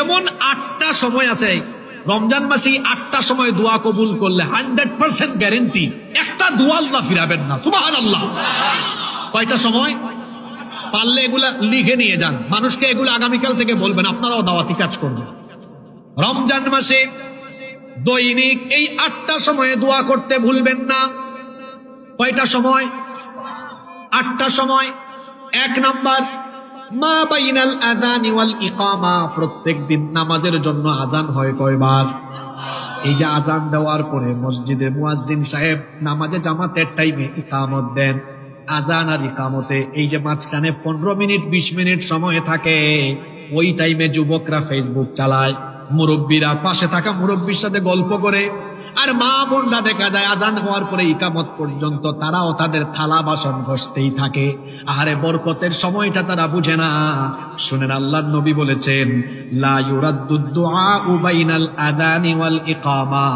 এমন 8টা সময় আছে রমজান মাসে, 8টা সময় দোয়া কবুল করলে 100% গ্যারেন্টি একটা দোয়া আল্লাহ ফিরাবেন না। সুবহানাল্লাহ। কয়টা সময়? পারলে এগুলা লিখে নিয়ে যান, মানুষকে এগুলো আগামীকাল থেকে বলবেন, আপনারাও দাওয়াতি কাজ করবেন। রমজান মাসে দৈনিক এই 8টা সময়ে দোয়া করতে ভুলবেন না। কয়টা সময়? 8টা সময়। 1 নাম্বার, মা বাইনাল আযানি ওয়াল ইকামা, প্রত্যেক দিন নামাজের জন্য আজান হয় কয়বার? এই যে আজান দেওয়ার পরে মসজিদে মুয়াজ্জিন সাহেব নামাজে জামাতের টাইমে ইকামত দেন, আজান আর ইকামতে এই যে মাঝখানে 15 মিনিট 20 মিনিট সময় থাকে, ওই টাইমে যুবকরা ফেসবুক চালায়, মুরব্বীরা পাশে থাকা মুরব্বীর সাথে গল্প করে, আর মা বোনরা দেখা যায় আজান হওয়ার পরে ইকামত পর্যন্ত তারাও তাদের থালা বাসন ঘষতেই থাকে। আহারে বরকতের সময়টা তারা বুঝে না। শুনেন, আল্লাহর নবী বলেছেন, লা ইউরাদ্দুদ দুআউ বাইনাল আযানি ওয়াল ইকামা,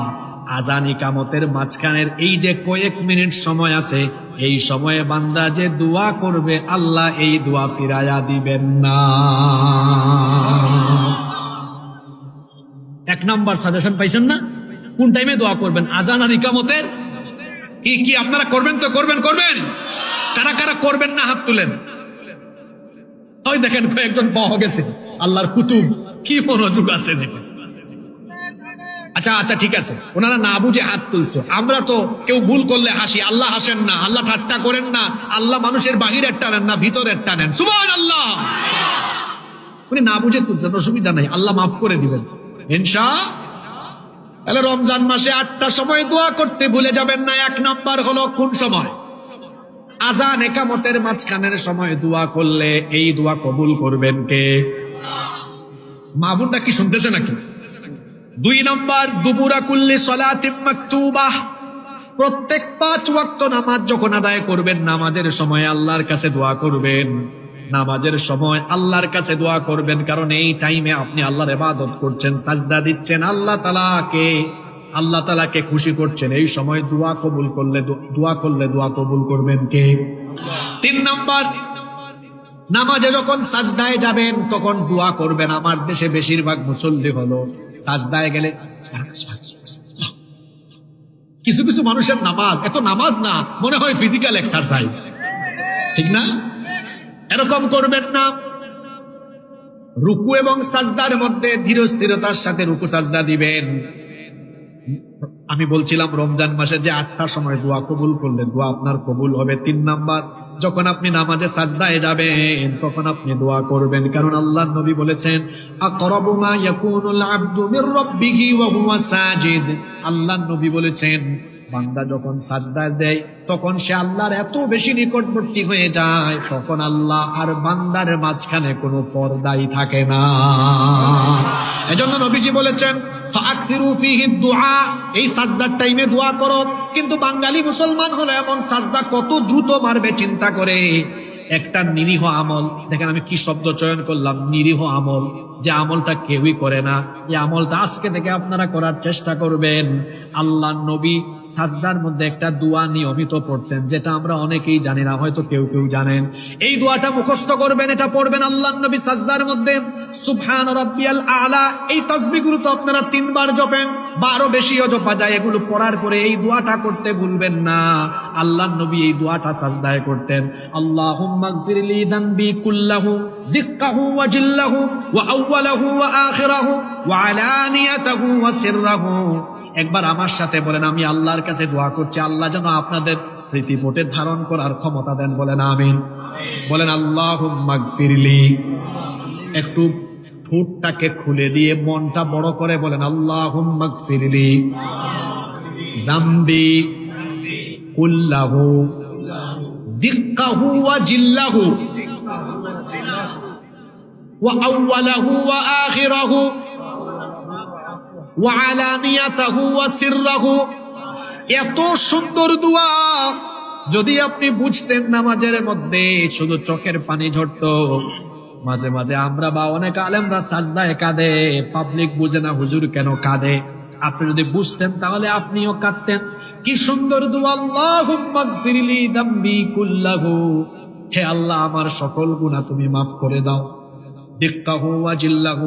আজান ইকামতের মাঝখানের এই যে কয়েক মিনিট সময় আছে, এই সময়ে বান্দা যে দোয়া করবে আল্লাহ এই দোয়া ফিরায়া দিবেন না। 1 নাম্বার সাজেশন পাইছেন না? কোন টাইমে দোয়া করবেন? আজান আর ইকামতের। কি আপনারা করবেন তো? করবেন। কারা কারা করবেন না হাত তুলেন। ওই দেখেন কয়েকজন পাওয়া গেছে, আল্লাহর কুতুব, কি মনোযোগ আছে দেখেন। আচ্ছা ঠিক আছে, ওনারা না বুঝে হাত তুলছে। আমরা তো কেউ ভুল করলে হাসি, আল্লাহ হাসেন না, আল্লাহ ঠাট্টা করেন না, আল্লাহ মানুষের বাহিরের টানেন না ভিতরের টানেন। সুবহানাল্লাহ। উনি না বুঝে তুলছেন, অসুবিধা নাই, আল্লাহ মাফ করে দিবেন ইনশাআল্লাহ। তাহলে রমজান মাসে 8টা সময় দোয়া করতে ভুলে যাবেন না। 1 নাম্বার হলো কোন সময়? আজান ইকামতের মাঝখানের সময় দোয়া করলে এই দোয়া কবুল করবেন কে? মা বোনটা কি শুনতেছে নাকি? 2 নাম্বার, দুবুরা কুল্লি সালাতিন মাকতুবাহ, প্রত্যেক 5 ওয়াক্ত নামাজ যখন আদায় করবেন, নামাজের সময় আল্লাহর কাছে দোয়া করবেন। নামাজের সময় আল্লাহর কাছে দোয়া করবেন, কারণ এই টাইমে আপনি আল্লাহর ইবাদত করছেন, সাজদা দিচ্ছেন, আল্লাহ তাআলাকে খুশি করছেন। এই সময় দোয়া কবুল করলে দোয়া কবুল করবেন কে? 3 নাম্বার, নামাজে যখন সাজদায় যাবেন তখন দোয়া করবেন। আমার দেশে বেশিরভাগ মুসল্লি হলো সাজদায় গেলে কিছু মানুষের নামাজ এত নামাজ না, মনে হয় ফিজিক্যাল এক্সারসাইজ, ঠিক না? এরকম করবেন না। রুকু এবং সাজদার মধ্যে ধীর স্থিরতার সাথে রুকু সাজদা দিবেন। আমি বলছিলাম রমজান মাসে যে 8টা সময় দোয়া কবুল করলে দোয়া আপনার কবুল হবে। 3 নাম্বার, যখন আপনি নামাজে সাজদায় যাবেন তখন আপনি দোয়া করবেন, কারণ আল্লাহর নবী বলেছেন, আকরাবু মা ইয়াকুনুল আবদু মির রাব্বিহি ওয়া হুয়া সাজিদ। আল্লাহর নবী বলেছেন, বান্দা যখন সাজদায় দেয় তখন সে আল্লাহর এত বেশি নিকটবর্তী হয়ে যায়, তখন আল্লাহ আর বান্দার মাঝখানে কোনো পর্দাই থাকে না। এজন্য নবীজি বলেছেন, ফাআকসিরু ফীহি দুআ, এই সাজদার টাইমে দোয়া করো। কিন্তু বাঙালি মুসলমান হলো এমন, সাজদা কত দ্রুত মারবে চিন্তা করে। একটা নিরীহ আমল, দেখেন আমি কি শব্দ চয়ন করলাম, নিরীহ আমল, যে আমলটা কেউই করে না, এই আমলটা আজকে থেকে আপনারা করার চেষ্টা করবেন। আল্লাহর নবী সাজদার মধ্যে একটা দোয়া নিয়মিত পড়তেন, যেটা আমরা অনেকেই জানি না, হয়তো কেউ জানেন। এই দোয়াটা মুখস্থ করবেন, এটা পড়বেন আল্লাহর নবী সাজদার মধ্যে। সুবহান রাব্বিয়াল আলা, এই তাসবিহগুলো তো আপনারা 3 বার জপেন বা আরো বেশিও জপা যায়। এগুলো পড়ার পরে এই দোয়াটা করতে ভুলবেন না। আল্লাহর নবী এই দোয়াটা সাজদায় করতেন, আল্লাহুম্মা গফিরলি যানবি কুল্লাহু দিক্কাহু ওয়া জিল্লাহু ওয়া আউওয়ালাহু ওয়া আখিরাহু ওয়া আলানিয়াতাহু ওয়া সিররাহু। একবার আমার সাথে বলেন, আমি আল্লাহর কাছে দোয়া করছি, আল্লাহ যেন আপনাদের স্মৃতিপটে ধারণ করার ক্ষমতা দেন। বলেন আমিন। বলেন আল্লাহুম্মা গফিরলি, একটু ঠোঁটটাকে খুলে দিয়ে মনটা বড় করে বলেন, আল্লাহুম্মা গফিরলি যামবি কুল্লাহু দিক্কাহু ওয়া জিল্লাহু ওয়া আউওয়ালাহু ওয়া আখিরাহু ওয়া আলানিয়াতাহু ওয়া সিররাহু। এত সুন্দর দোয়া যদি আপনি বুঝতেন, নামাজের মধ্যে শুধু চোখের পানি ঝরতো। মাঝে মাঝে আমরা বা অনেক আলেমরা সাজদায় কাঁদে, পাবলিক বুঝে না হুজুর কেন কাঁদে। আপনি যদি বুঝতেন তাহলে আপনিও কাঁদতেন। কি সুন্দর দোয়া, আল্লাহুম্মা গফিরলি যামবি কুল্লাহু, হে আল্লাহ আমার সকল গুনাহ তুমি মাফ করে দাও। দিক্কাহু ওয়া জিল্লাহু,